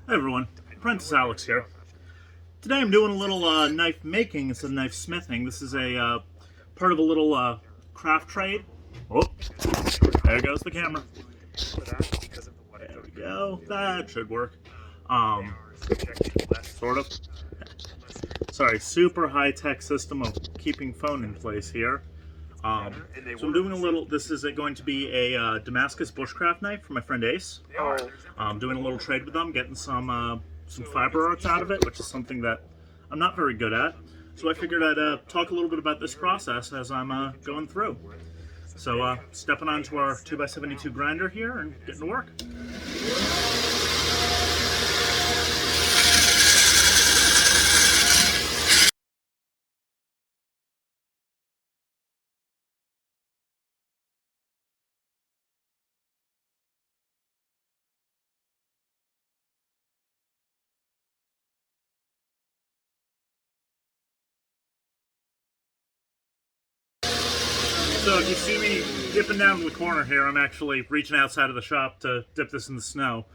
Hey everyone, Apprentice Alex here. Today I'm doing a little knife making instead of knife smithing. This is a part of a little craft trade. Oh, there goes the camera. There we go. That should work. Sort of. Sorry, super high-tech system of keeping phone in place here. So I'm doing a little, this is going to be a Damascus bushcraft knife for my friend Ace. I'm doing a little trade with them, getting some fiber arts out of it, which is something that I'm not very good at. So I figured I'd talk a little bit about this process as I'm going through. So stepping onto our 2x72 grinder here and getting to work. So if you see me dipping down to the corner here, I'm actually reaching outside of the shop to dip this in the snow.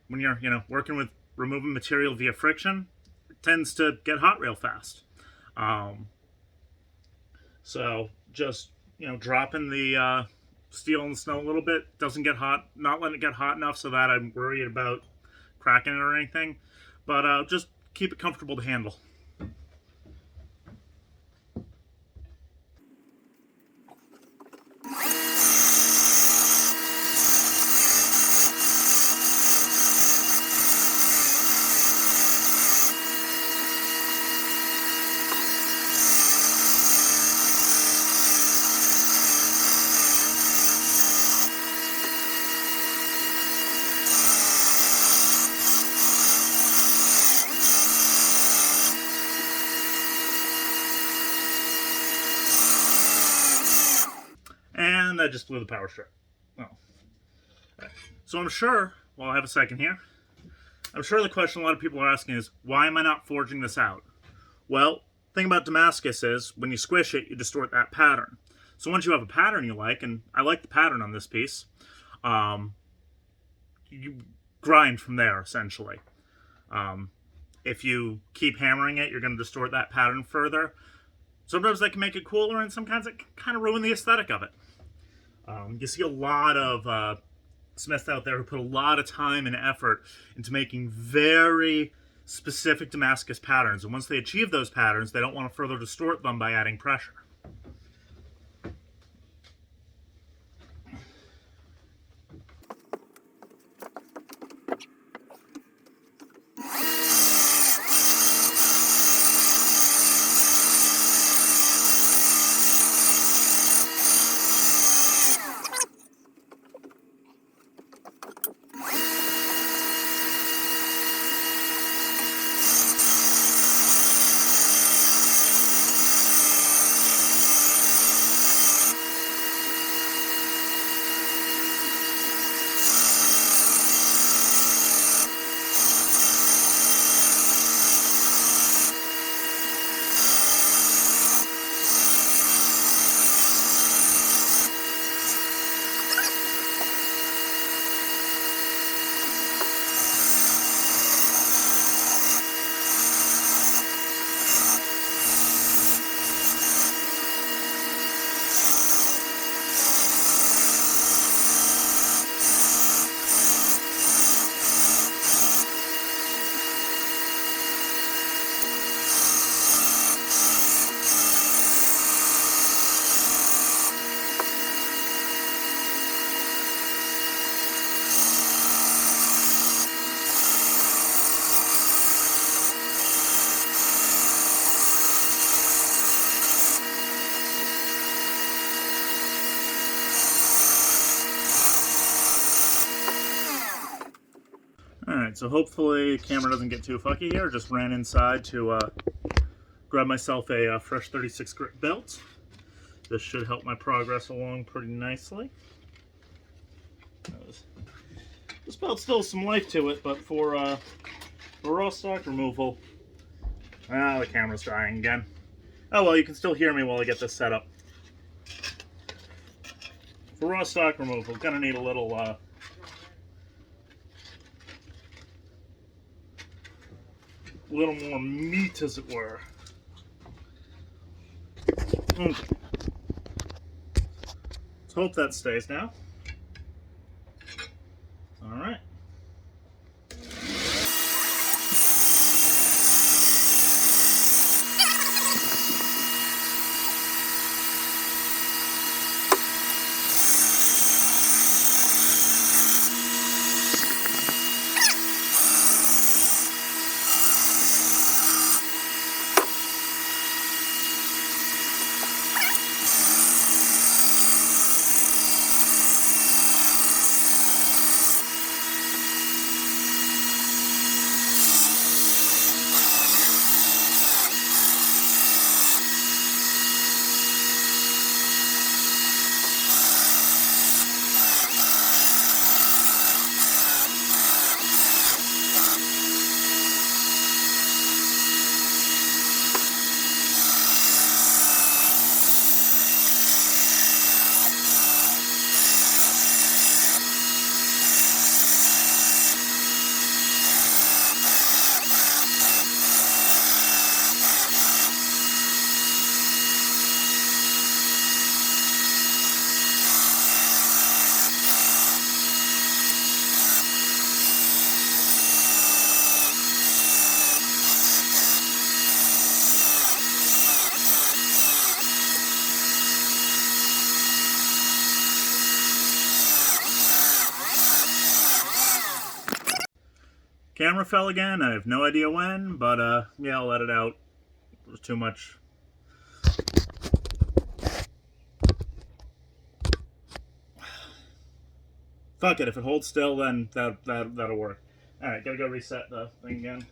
When you're, working with removing material via friction, it tends to get hot real fast. So just, dropping the steel in the snow a little bit, doesn't get hot, not letting it get hot enough so that I'm worried about cracking it or anything, but just keep it comfortable to handle. And I just blew the power strip. Oh. So I'm sure, well, I have a second here. I'm sure the question a lot of people are asking is, why am I not forging this out? Well, the thing about Damascus is, when you squish it, you distort that pattern. So once you have a pattern you like, and I like the pattern on this piece, you grind from there, essentially. If you keep hammering it, you're going to distort that pattern further. Sometimes that can make it cooler, and sometimes it can kind of ruin the aesthetic of it. You see a lot of smiths out there who put a lot of time and effort into making very specific Damascus patterns. And once they achieve those patterns, they don't want to further distort them by adding pressure. Alright, so hopefully the camera doesn't get too fucky here. Just ran inside to grab myself a fresh 36 grit belt. This should help my progress along pretty nicely. This belt still has some life to it, but for raw stock removal... Ah, the camera's dying again. Oh well, you can still hear me while I get this set up. For raw stock removal, gonna need a little a little more meat, as it were. Okay. Let's hope that stays now. All right. Camera fell again. I have no idea when, but yeah, I'll let it out. It was too much. Fuck it. If it holds still, then that'll work. All right, gotta go reset the thing again.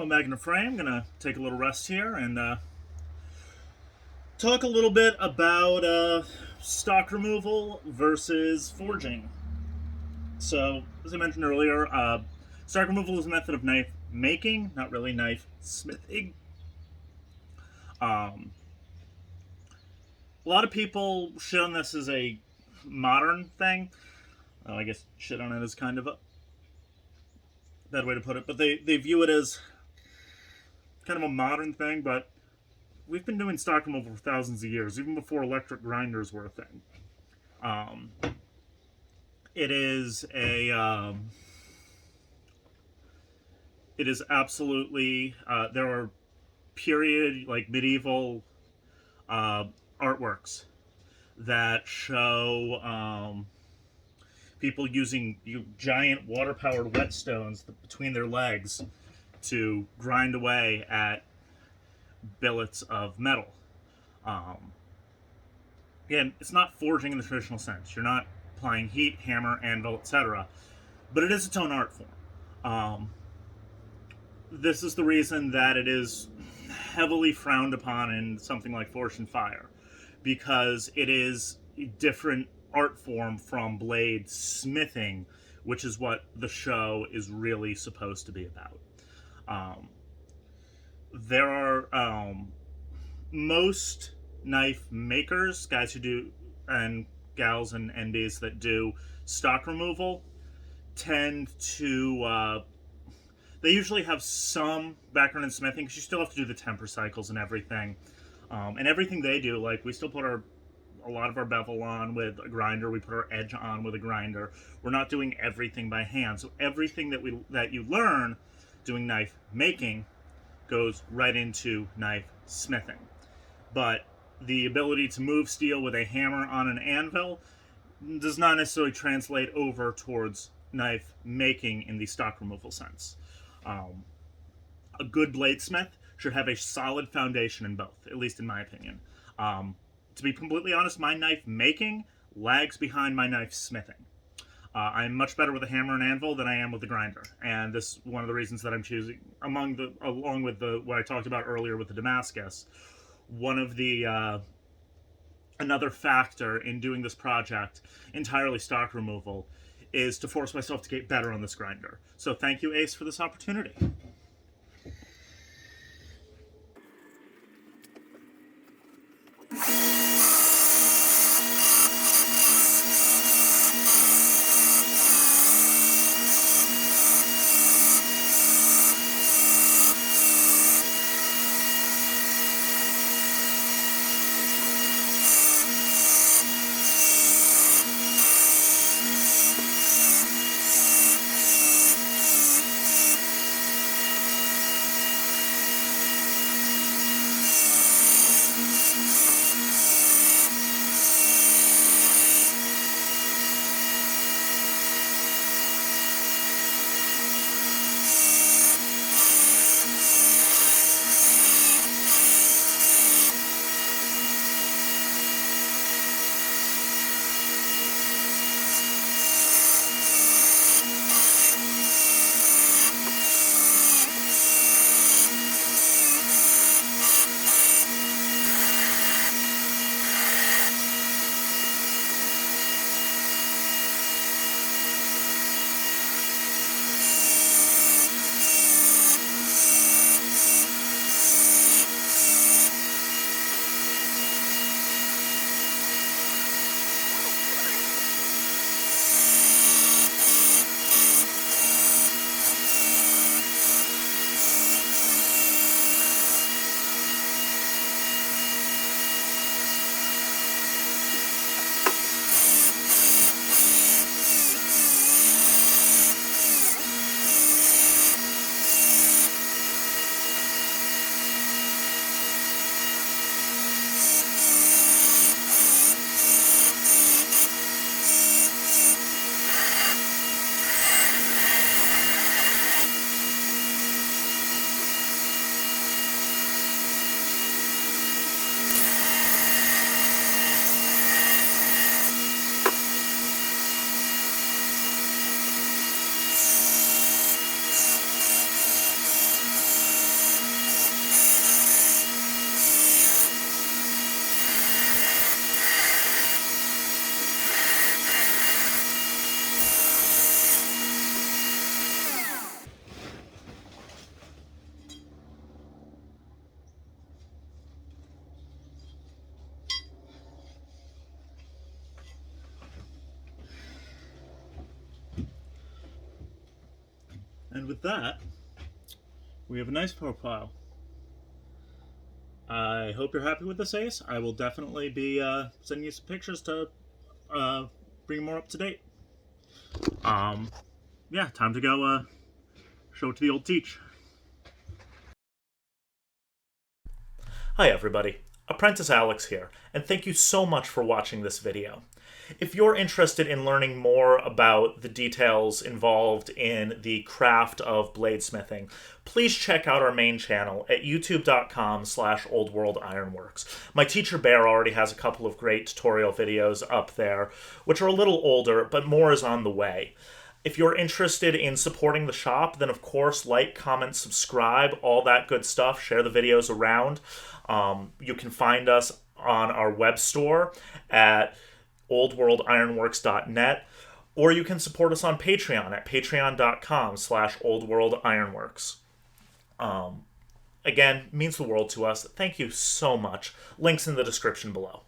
no magnet frame. Gonna take a little rest here and talk a little bit about stock removal versus forging. So, as I mentioned earlier, stock removal is a method of knife making, not really knife smithing. A lot of people shit on this as a modern thing. I guess shit on it is kind of a bad way to put it, but they view it as kind of a modern thing, but we've been doing stock removal for thousands of years, even before electric grinders were a thing. It is absolutely, there are period, like medieval artworks that show people using giant water-powered whetstones between their legs to grind away at billets of metal. Again, it's not forging in the traditional sense. You're not applying heat, hammer, anvil, etc. But it is its own art form. This is the reason that it is heavily frowned upon in something like Forged in Fire, because it is a different art form from blade smithing, which is what the show is really supposed to be about. There are most knife makers, guys who do, and gals and NBs that do stock removal, tend to they usually have some background in smithing, because you still have to do the temper cycles and everything. And everything they do, like we still put a lot of our bevel on with a grinder. We put our edge on with a grinder. We're not doing everything by hand. So everything that you learn doing knife making goes right into knife smithing. But the ability to move steel with a hammer on an anvil does not necessarily translate over towards knife making in the stock removal sense. A good bladesmith should have a solid foundation in both, at least in my opinion. To be completely honest, my knife making lags behind my knife smithing. I'm much better with a hammer and anvil than I am with the grinder, and this is one of the reasons that I'm choosing, along with what I talked about earlier with the Damascus. One of the another factor in doing this project, entirely stock removal, is to force myself to get better on this grinder. So thank you, Ace, for this opportunity. And with that, we have a nice profile. I hope you're happy with this, Ace. I will definitely be sending you some pictures to bring you more up to date. Yeah, time to go show it to the old teach. Hi everybody, Apprentice Alex here, and thank you so much for watching this video. If you're interested in learning more about the details involved in the craft of bladesmithing, please check out our main channel at youtube.com/oldworldironworks. My teacher Bear already has a couple of great tutorial videos up there, which are a little older, but more is on the way. If you're interested in supporting the shop, then of course, like, comment, subscribe, all that good stuff. Share the videos around. You can find us on our web store at oldworldironworks.net, or you can support us on Patreon at patreon.com/oldworldironworks. Again, means the world to us. Thank you so much. Links in the description below.